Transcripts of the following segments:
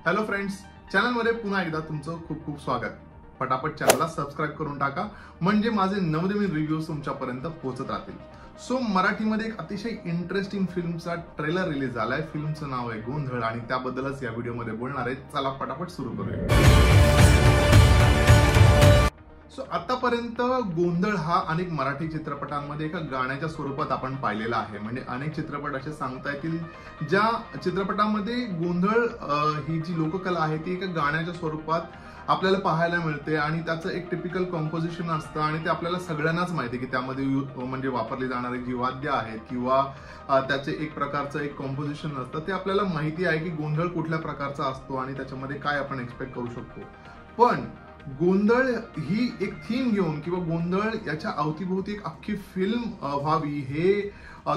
Hello friends, चॅनलमध्ये पुन्हा एकदा तुमचं खूप खूप स्वागत. पटापट चॅनलला सबस्क्राईब करून टाका म्हणजे माझे नवनवीन रिव्ह्यूज तुमच्यापर्यंत पोहोचत राहतील. सो मराठीमध्ये एक अतिशय इंटरेस्टिंग फिल्मचा ट्रेलर रिलीज झालाय. फिल्मचं नाव आहे गोंधळ आणि त्याबद्दलच या व्हिडिओमध्ये बोलणार आहे. चला पटापट सुरू करूया. सो आतापर्यंत गोंधळ हा अनेक मराठी चित्रपटांमध्ये एका गाण्याच्या स्वरूपात आपण पाहिलेला आहे. म्हणजे अनेक चित्रपट असे सांगता येतील ज्या चित्रपटामध्ये गोंधळ ही जी लोककला आहे ती एका गाण्याच्या स्वरूपात आपल्याला पाहायला मिळते आणि त्याचं एक टिपिकल कंपोजिशन असतं आणि ते आपल्याला सगळ्यांनाच माहिती आहे की त्यामध्ये म्हणजे वापरली जाणारी जी वाद्य आहेत किंवा त्याचे एक प्रकारचं एक कंपोजिशन असतं ते आपल्याला माहिती आहे की गोंधळ कुठल्या प्रकारचा असतो आणि त्याच्यामध्ये काय आपण एक्सपेक्ट करू शकतो. पण गोंधळ ही एक थीम घेऊन किंवा गोंधळ याच्या अवतीभोवती एक अख्खी फिल्म व्हावी हे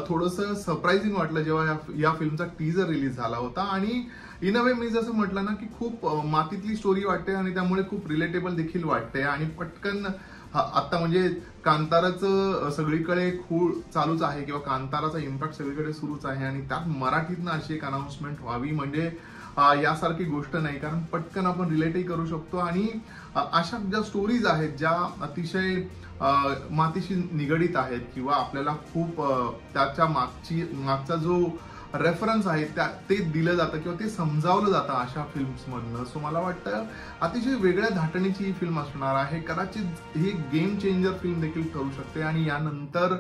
थोडंसं सरप्राइझिंग वाटलं जेव्हा या फिल्मचा टीजर रिलीज झाला होता. आणि इन अ वे मी जसं म्हटलं ना की खूप मातीतली स्टोरी वाटते आणि त्यामुळे खूप रिलेटेबल देखील वाटते आणि पटकन आता म्हणजे कांताराचं सगळीकडे खूळ चालूच आहे किंवा कांताराचा इम्पॅक्ट सगळीकडे सुरूच आहे आणि त्यात मराठीतनं अशी एक अनाउन्समेंट व्हावी म्हणजे यासारखी गोष्ट नाही, कारण पटकन आपण रिलेटही करू शकतो. आणि अशा ज्या स्टोरीज आहेत ज्या अतिशय मातीशी निगडीत आहेत किंवा आपल्याला खूप त्याच्या मागचा जो रेफरन्स आहे ते दिलं जातं किंवा ते समजावलं जातं अशा फिल्म्स मधनं. सो मला वाटतं अतिशय वेगळ्या धाटणीची ही फिल्म असणार आहे. कदाचित ही गेम चेंजर फिल्म देखील ठरू शकते आणि यानंतर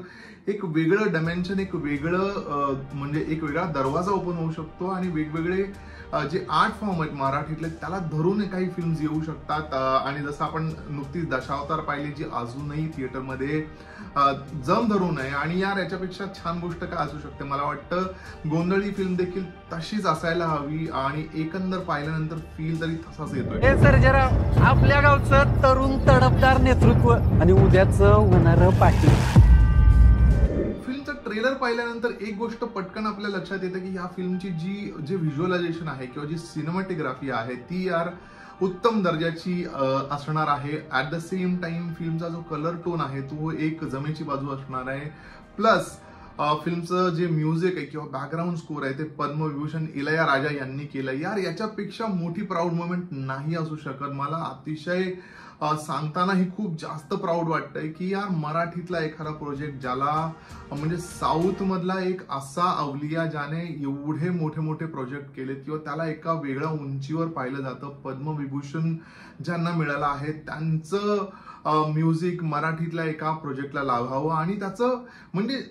एक वेगळं डायमेन्शन एक वेगळं म्हणजे एक वेगळा दरवाजा ओपन होऊ शकतो आणि वेगवेगळे जे आर्ट फॉर्म आहेत मराठीतले त्याला धरून काही फिल्म्स येऊ शकतात. आणि जसं आपण नुकतीच दशावतार पाहिली जी अजूनही थिएटरमध्ये जम धरून आहे आणि याच्यापेक्षा छान गोष्ट काय असू शकते. मला वाटतं गोंधळ ही फिल्म देखील तशीच असायला हवी आणि एकंदर पाहिल्यानंतर फील तरी तसाच येतोय. सर जरा आपल्या गावचं तरुण तडफदार नेतृत्व आणि उद्याचं होणारं पाटील. ट्रेलर पाहिल्यानंतर एक गोष्ट पटकन आपल्या लक्षात येते की या फिल्मची जे व्हिज्युअलायझेशन आहे किंवा जी सिनेमॅटोग्राफी आहे ती यार उत्तम दर्जाची असणार आहे. ऍट द सेम टाइम फिल्मचा जो कलर टोन आहे तो एक जमेची बाजू असणार आहे. प्लस फिल्मचं जे म्युझिक आहे किंवा बॅकग्राऊंड स्कोर आहे ते पद्मविभूषण इलयाराजा यांनी केलं. यार याच्यापेक्षा मोठी प्राऊड मोमेंट नाही असू शकत. मला अतिशय सांगतानाही खूप जास्त प्राऊड वाटतंय की यार मराठीतला एखादा प्रोजेक्ट ज्याला म्हणजे साऊथ मधला एक असा अवलिया ज्याने एवढे मोठे मोठे प्रोजेक्ट केलेत किंवा त्याला एका वेगळ्या उंचीवर पाहिलं जातं. पद्मविभूषण ज्यांना मिळालं आहे त्यांचं म्युझिक मराठीतल्या एका प्रोजेक्टला लावावं आणि त्याचं म्हणजे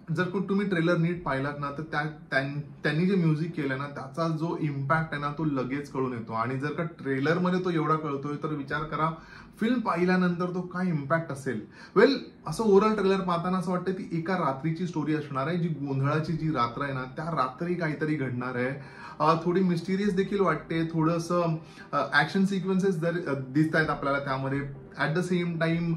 जर तुम्ही ट्रेलर नीट पाहिलात ना तर त्यांनी जे म्युझिक केलं ना त्याचा जो इम्पॅक्ट आहे ना तो लगेच कळून येतो. आणि जर का ट्रेलर मध्ये तो एवढा कळतोय तर विचार करा फिल्म पाहिल्यानंतर तो काय इम्पॅक्ट असेल. वेल असं ओव्हरऑल ट्रेलर पाहताना असं वाटतं ती एका रात्रीची स्टोरी असणार आहे. जी गोंधळाची जी रात्र आहे ना त्या रात्री काहीतरी घडणार आहे. थोडी मिस्टिरियस देखील वाटते. थोडंसं ऍक्शन सिक्वेन्सेस दिसत आहेत आपल्याला त्यामध्ये. ऍट द सेम टाइम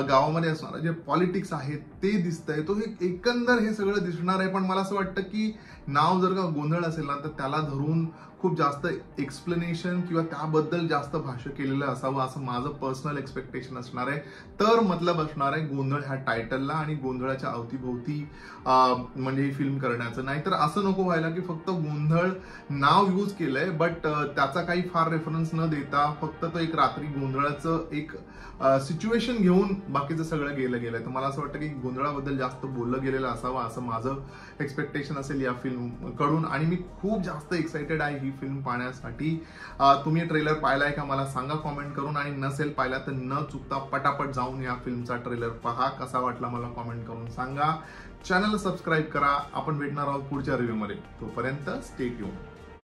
गावामध्ये असणारं जे पॉलिटिक्स आहे ते दिसतंय. तो एकंदर हे सगळं दिसणार आहे. पण मला असं वाटतं की नाव जर का गोंधळ असेल ना तर त्याला धरून खूप जास्त एक्सप्लेनेशन किंवा त्याबद्दल जास्त भाष्य केलेलं असावं असं माझं पर्सनल एक्सपेक्टेशन असणार आहे. तर मतलब असणार आहे गोंधळ ह्या टायटलला आणि गोंधळाच्या अवतीभोवती म्हणजे ही फिल्म करण्याचं. नाहीतर असं नको व्हायला की फक्त गोंधळ नाव यूज केलंय बट त्याचा काही फार रेफरन्स न देता फक्त तो एक रात्री गोंधळाचं एक सिच्युएशन घेऊन बाकीचं सगळं गेलंय. तर मला असं वाटतं की गोंधळाबद्दल जास्त बोललं गेलेलं असावं असं माझं एक्सपेक्टेशन असेल या फिल्म कडून. आणि मी खूप जास्त एक्साइटेड आहे ही फिल्म पाहण्यासाठी. तुम्ही ट्रेलर पाहिलाय का मला सांगा कॉमेंट करून आणि नसेल पाहिला तर न चुकता पटापट जाऊन या फिल्मचा ट्रेलर पहा. कसा वाटला मला कॉमेंट करून सांगा. चॅनलला सबस्क्राईब करा. आपण भेटणार आहोत पुढच्या रिव्ह्यू मध्ये. तोपर्यंत स्टे ट्यून.